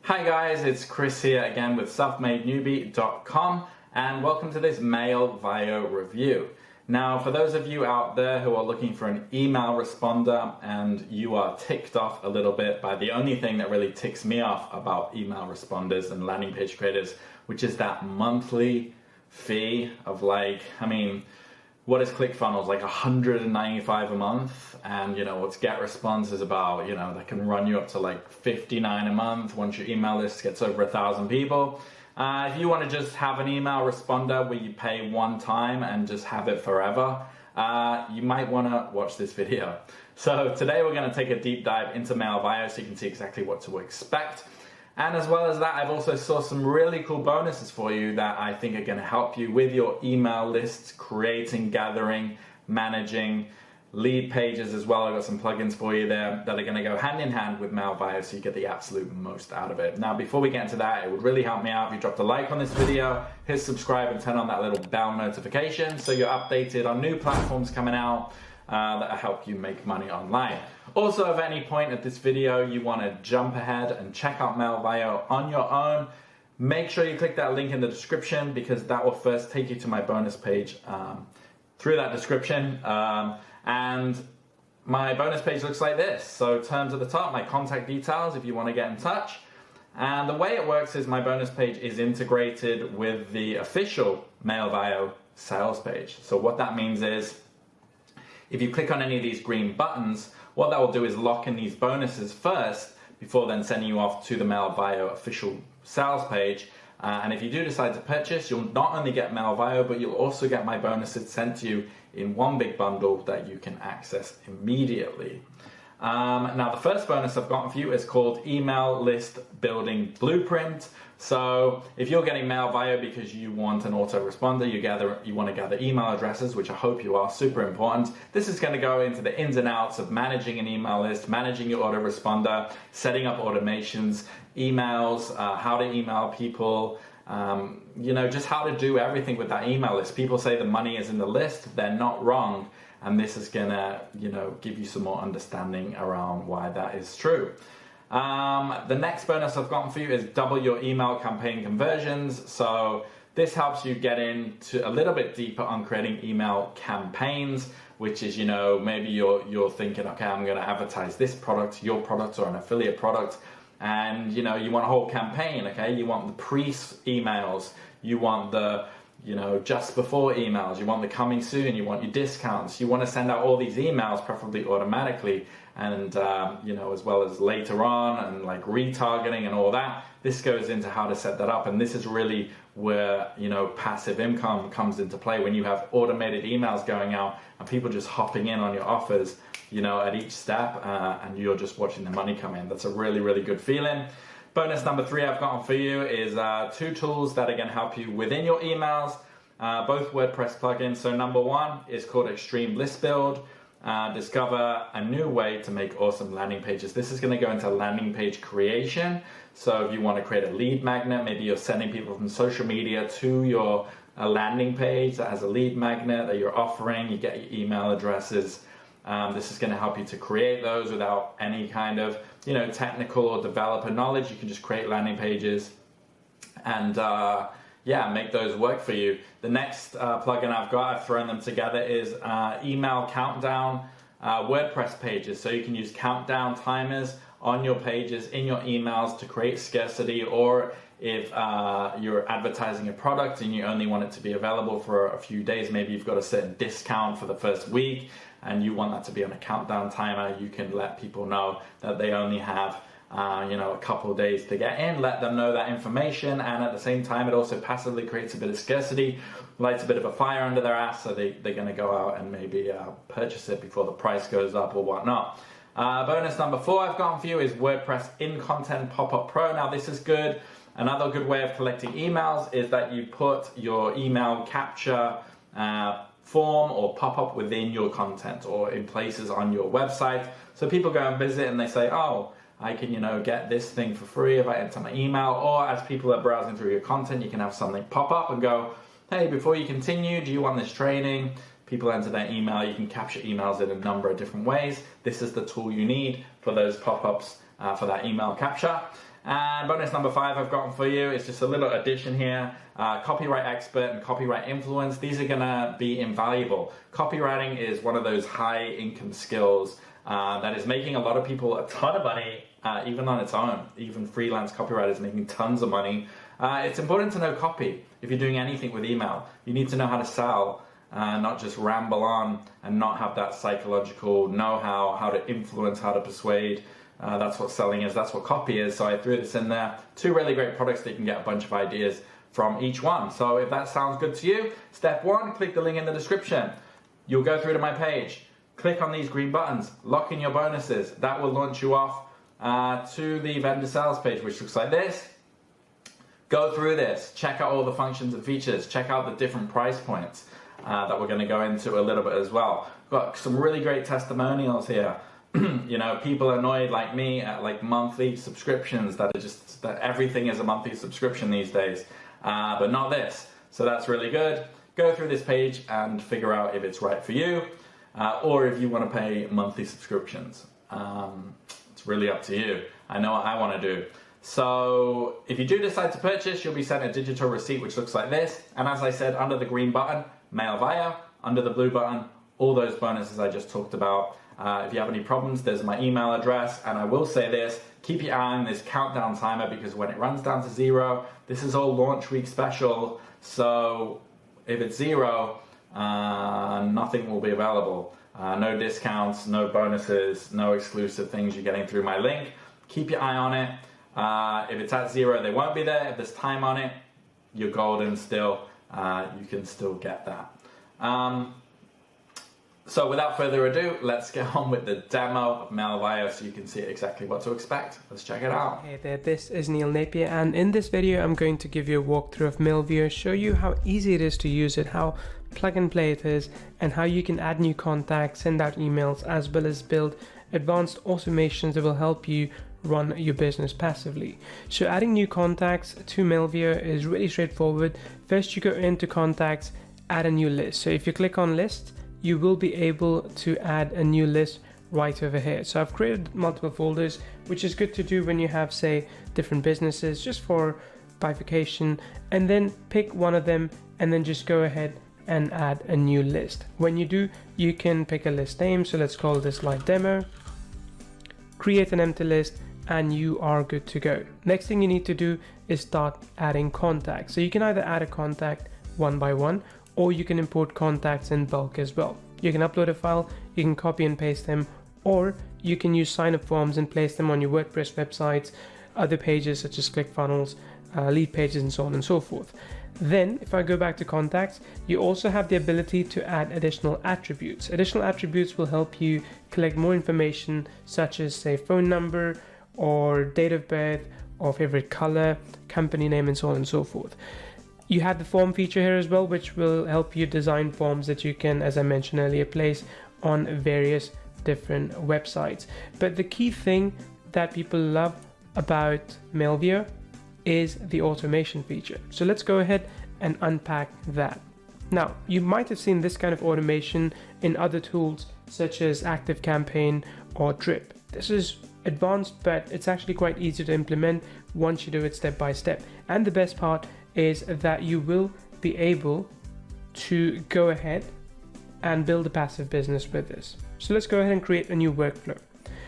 Hi guys, it's Chris here again with selfmadenewbie.com and welcome to this Mailvio review. Now, for those of you out there who are looking for an email responder and you are ticked off a little bit by the only thing that really ticks me off about email responders and landing page creators, which is that monthly fee of what is Clickfunnels? Like $195 a month, and what's GetResponse is about, that can run you up to like $59 a month once your email list gets over 1,000 people. If you want to just have an email responder where you pay one time and just have it forever, you might want to watch this video. So today we're going to take a deep dive into Mailvio so you can see exactly what to expect. And as well as that, I've also sourced some really cool bonuses for you that I think are going to help you with your email lists, creating, gathering, managing, lead pages as well. I've got some plugins for you there that are going to go hand in hand with Mailvio so you get the absolute most out of it. Now, before we get into that, it would really help me out if you dropped a like on this video, hit subscribe and turn on that little bell notification so you're updated on new platforms coming out that help you make money online. Also, if at any point at this video you want to jump ahead and check out Mailvio on your own, make sure you click that link in the description because that will first take you to my bonus page through that description. And my bonus page looks like this. So terms at the top, my contact details if you want to get in touch. And the way it works is my bonus page is integrated with the official Mailvio sales page. So what that means is if you click on any of these green buttons, what that will do is lock in these bonuses first before then sending you off to the Mailvio official sales page. And if you do decide to purchase, you'll not only get Mailvio, but you'll also get my bonuses sent to you in one big bundle that you can access immediately. Now, the first bonus I've got for you is called Email List Building Blueprint. So if you're getting Mailvio because you want an autoresponder, you want to gather email addresses, which I hope you are, super important. This is going to go into the ins and outs of managing an email list, managing your autoresponder, setting up automations, emails, how to email people, just how to do everything with that email list. People say the money is in the list. They're not wrong. And this is gonna, give you some more understanding around why that is true. The next bonus I've gotten for you is double your email campaign conversions. So this helps you get into a little bit deeper on creating email campaigns, which is, maybe you're thinking, okay, I'm gonna advertise this product, your product, or an affiliate product. And, you want a whole campaign, okay? You want the pre-emails, you want the just before emails, you want the coming soon, you want your discounts, you want to send out all these emails preferably automatically and as well as later on and like retargeting and all that. This goes into how to set that up, and this is really where passive income comes into play when you have automated emails going out and people just hopping in on your offers at each step and you're just watching the money come in. That's a really, really good feeling. Bonus number 3 I've got for you is 2 tools that are going to help you within your emails, both WordPress plugins. So number 1 is called Extreme List Build. Discover a new way to make awesome landing pages. This is going to go into landing page creation. So if you want to create a lead magnet, maybe you're sending people from social media to your landing page that has a lead magnet that you're offering, you get your email addresses. This is going to help you to create those without any kind of technical or developer knowledge. You can just create landing pages and make those work for you. The next plugin I've thrown them together is email countdown WordPress pages. So you can use countdown timers on your pages in your emails to create scarcity, or if you're advertising a product and you only want it to be available for a few days, maybe you've got a certain discount for the first week and you want that to be on a countdown timer, you can let people know that they only have a couple of days to get in, let them know that information, and at the same time it also passively creates a bit of scarcity, lights a bit of a fire under their ass, so they're going to go out and maybe purchase it before the price goes up or whatnot. Bonus number 4 I've gotten for you is WordPress In Content Pop-Up Pro. Now this is good. Another good way of collecting emails is that you put your email capture form or pop-up within your content or in places on your website. So people go and visit and they say, oh, I can, get this thing for free if I enter my email. Or as people are browsing through your content, you can have something pop up and go, hey, before you continue, do you want this training? People enter their email. You can capture emails in a number of different ways. This is the tool you need for those pop-ups for that email capture. And bonus number 5 I've gotten for you is just a little addition here. Copyright expert and copyright influence. These are gonna be invaluable. Copywriting is one of those high income skills that is making a lot of people a ton of money, even on its own. Even freelance copywriters making tons of money. It's important to know copy if you're doing anything with email. You need to know how to sell, not just ramble on and not have that psychological know-how, how to influence, how to persuade. That's what selling is, that's what copy is. So I threw this in there. 2 really great products that you can get a bunch of ideas from each one. So if that sounds good to you, step 1, click the link in the description. You'll go through to my page. Click on these green buttons, lock in your bonuses. That will launch you off to the vendor sales page, which looks like this. Go through this, check out all the functions and features, check out the different price points that we're gonna go into a little bit as well. We've got some really great testimonials here. You know, people annoyed like me at like monthly subscriptions that everything is a monthly subscription these days, but not this. So that's really good. Go through this page and figure out if it's right for you, or if you want to pay monthly subscriptions. It's really up to you. I know what I want to do. So if you do decide to purchase, you'll be sent a digital receipt which looks like this. And as I said, under the green button, mail via, under the blue button, all those bonuses I just talked about. If you have any problems, there's my email address. And I will say this, keep your eye on this countdown timer, because when it runs down to 0, this is all launch week special. So if it's 0, nothing will be available. No discounts, no bonuses, no exclusive things you're getting through my link. Keep your eye on it. If it's at 0, they won't be there. If there's time on it, you're golden still. You can still get that. So without further ado, let's get on with the demo of Mailvio so you can see exactly what to expect. Let's check it out. Hey there, this is Neil Napier, and in this video I'm going to give you a walkthrough of Mailvio, show you how easy it is to use it, how plug and play it is, and how you can add new contacts, send out emails, as well as build advanced automations that will help you run your business passively. So adding new contacts to Mailvio is really straightforward. First, you go into contacts, add a new list. So if you click on list, you will be able to add a new list right over here. So I've created multiple folders, which is good to do when you have, say, different businesses, just for bifurcation, and then pick one of them and then just go ahead and add a new list. When you do, you can pick a list name. So let's call this live demo, create an empty list, and you are good to go. Next thing you need to do is start adding contacts. So you can either add a contact one by one, or you can import contacts in bulk as well. You can upload a file, you can copy and paste them, or you can use sign-up forms and place them on your WordPress websites, other pages such as Clickfunnels, lead pages, and so on and so forth. Then, if I go back to contacts, you also have the ability to add additional attributes. Additional attributes will help you collect more information, such as, say, phone number, or date of birth, or favorite color, company name, and so on and so forth. You have the form feature here as well, which will help you design forms that you can, as I mentioned earlier, place on various different websites. But the key thing that people love about Mailvio is the automation feature. So let's go ahead and unpack that. Now, you might have seen this kind of automation in other tools such as ActiveCampaign or Drip. This is advanced, but it's actually quite easy to implement once you do it step by step. And the best part is that you will be able to go ahead and build a passive business with this. So let's go ahead and create a new workflow.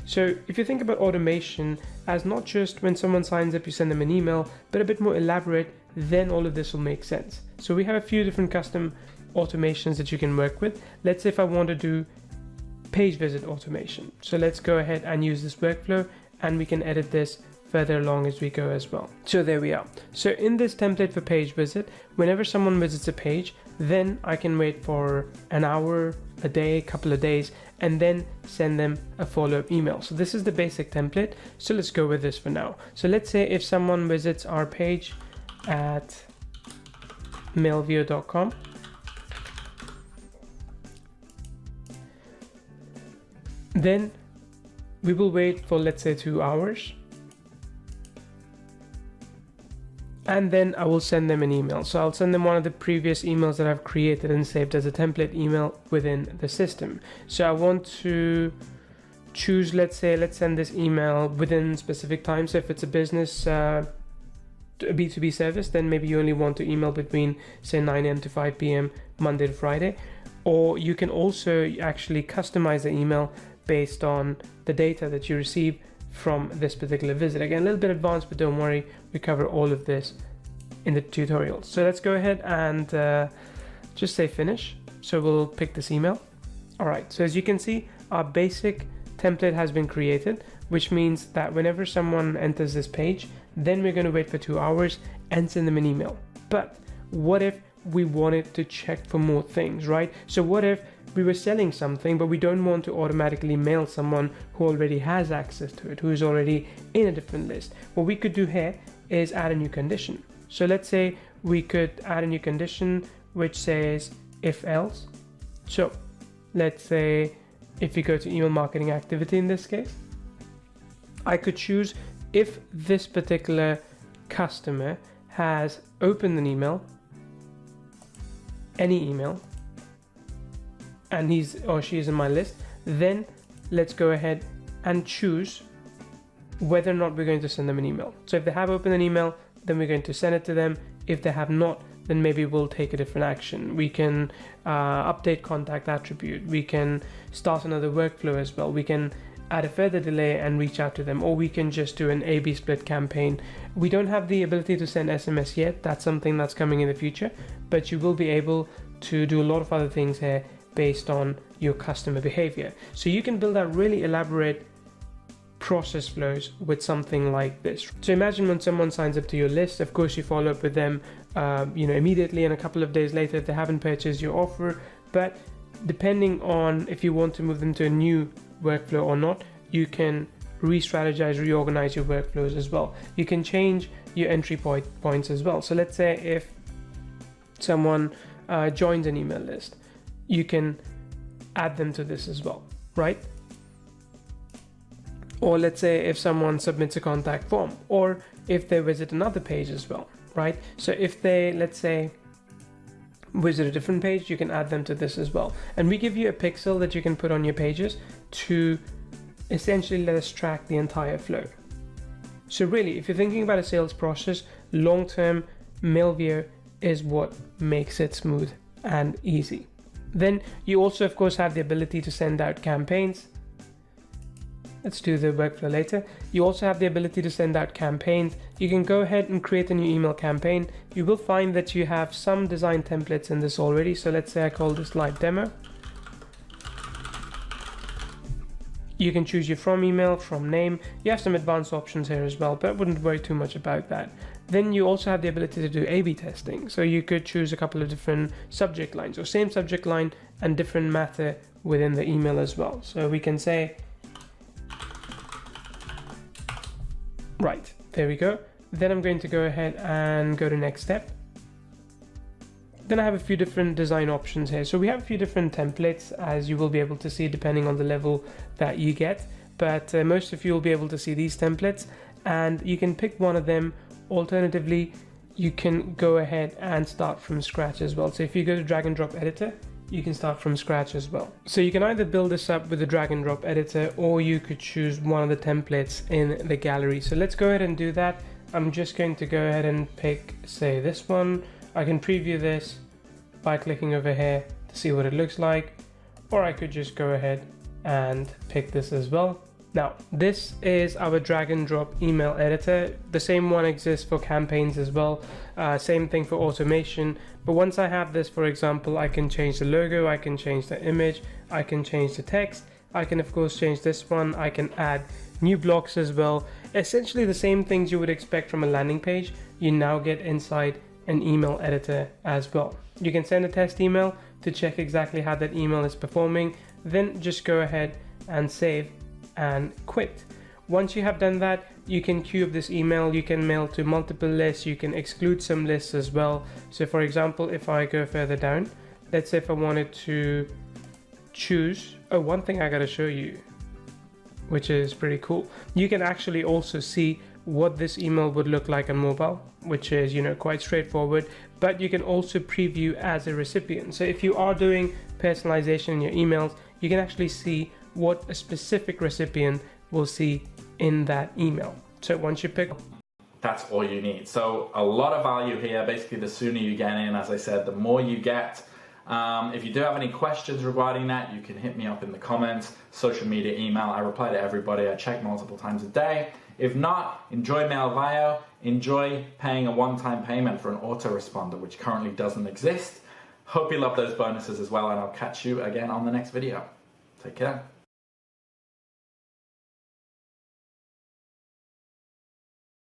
So if you think about automation as not just when someone signs up, you send them an email, but a bit more elaborate, then all of this will make sense. So we have a few different custom automations that you can work with. Let's say if I want to do page visit automation. So let's go ahead and use this workflow, and we can edit this further along as we go as well. So there we are. So in this template for page visit, whenever someone visits a page, then I can wait for an hour, a day, a couple of days, and then send them a follow-up email. So this is the basic template. So let's go with this for now. So let's say if someone visits our page at mailvio.com, then we will wait for, let's say, 2 hours. And then I will send them an email. So I'll send them one of the previous emails that I've created and saved as a template email within the system. So I want to choose, let's say, let's send this email within specific time. So if it's a business a B2B service, then maybe you only want to email between say 9 a.m. to 5 p.m. Monday to Friday. Or you can also actually customize the email based on the data that you receive from this particular visit. Again, a little bit advanced, but don't worry, we cover all of this in the tutorial. So let's go ahead and just say finish. So we'll pick this email. All right, so as you can see, our basic template has been created, which means that whenever someone enters this page, then we're going to wait for 2 hours and send them an email. But what if we wanted to check for more things, right? So what if we were selling something, but we don't want to automatically mail someone who already has access to it, who is already in a different list? What we could do here is add a new condition. So let's say we could add a new condition which says if else. So let's say if we go to email marketing activity in this case, I could choose if this particular customer has opened an email, any email, and he's or she is in my list, then let's go ahead and choose whether or not we're going to send them an email. So if they have opened an email, then we're going to send it to them. If they have not, then maybe we'll take a different action. We can update contact attribute. We can start another workflow as well. We can add a further delay and reach out to them, or we can just do an A/B split campaign. We don't have the ability to send SMS yet. That's something that's coming in the future, but you will be able to do a lot of other things here based on your customer behavior. So you can build out really elaborate process flows with something like this. So imagine when someone signs up to your list, of course you follow up with them immediately, and a couple of days later if they haven't purchased your offer. But depending on if you want to move them to a new workflow or not, you can re-strategize, reorganize your workflows as well. You can change your entry points as well. So let's say if someone joins an email list, you can add them to this as well, right? Or let's say if someone submits a contact form, or if they visit another page as well, right? So if they, let's say, visit a different page, you can add them to this as well. And we give you a pixel that you can put on your pages to essentially let us track the entire flow. So really, if you're thinking about a sales process, long-term, Mailvio is what makes it smooth and easy. Then you also, of course, have the ability to send out campaigns. Let's do the workflow later. You also have the ability to send out campaigns. You can go ahead and create a new email campaign. You will find that you have some design templates in this already. So let's say I call this live demo. You can choose your from email, from name. You have some advanced options here as well, but I wouldn't worry too much about that. Then you also have the ability to do A/B testing. So you could choose a couple of different subject lines, or same subject line and different matter within the email as well. So we can say, right, there we go. Then I'm going to go ahead and go to next step. Then I have a few different design options here. So we have a few different templates, as you will be able to see depending on the level that you get. But most of you will be able to see these templates, and you can pick one of them. Alternatively, you can go ahead and start from scratch as well. So if you go to drag and drop editor, you can start from scratch as well. So you can either build this up with the drag and drop editor, or you could choose one of the templates in the gallery. So let's go ahead and do that. I'm just going to go ahead and pick, say, this one. I can preview this by clicking over here to see what it looks like, or I could just go ahead and pick this as well. Now, this is our drag and drop email editor. The same one exists for campaigns as well. Same thing for automation. But once I have this, for example, I can change the logo, I can change the image, I can change the text. I can, of course, change this one. I can add new blocks as well. Essentially the same things you would expect from a landing page, you now get inside an email editor as well. You can send a test email to check exactly how that email is performing. Then just go ahead and save and quit. Once you have done that, you can queue up this email. You can mail to multiple lists. You can exclude some lists as well. So for example, if I go further down, let's say if I wanted to choose, one thing I gotta show you, which is pretty cool. You can actually also see what this email would look like on mobile, which is, quite straightforward, but you can also preview as a recipient. So if you are doing personalization in your emails, you can actually see what a specific recipient will see in that email. So once you pick, that's all you need. So a lot of value here. Basically, the sooner you get in, as I said, the more you get. If you do have any questions regarding that, you can hit me up in the comments, social media, email. I reply to everybody. I check multiple times a day. If not, enjoy Mailvio. Enjoy paying a one-time payment for an autoresponder, which currently doesn't exist. Hope you love those bonuses as well, and I'll catch you again on the next video. Take care.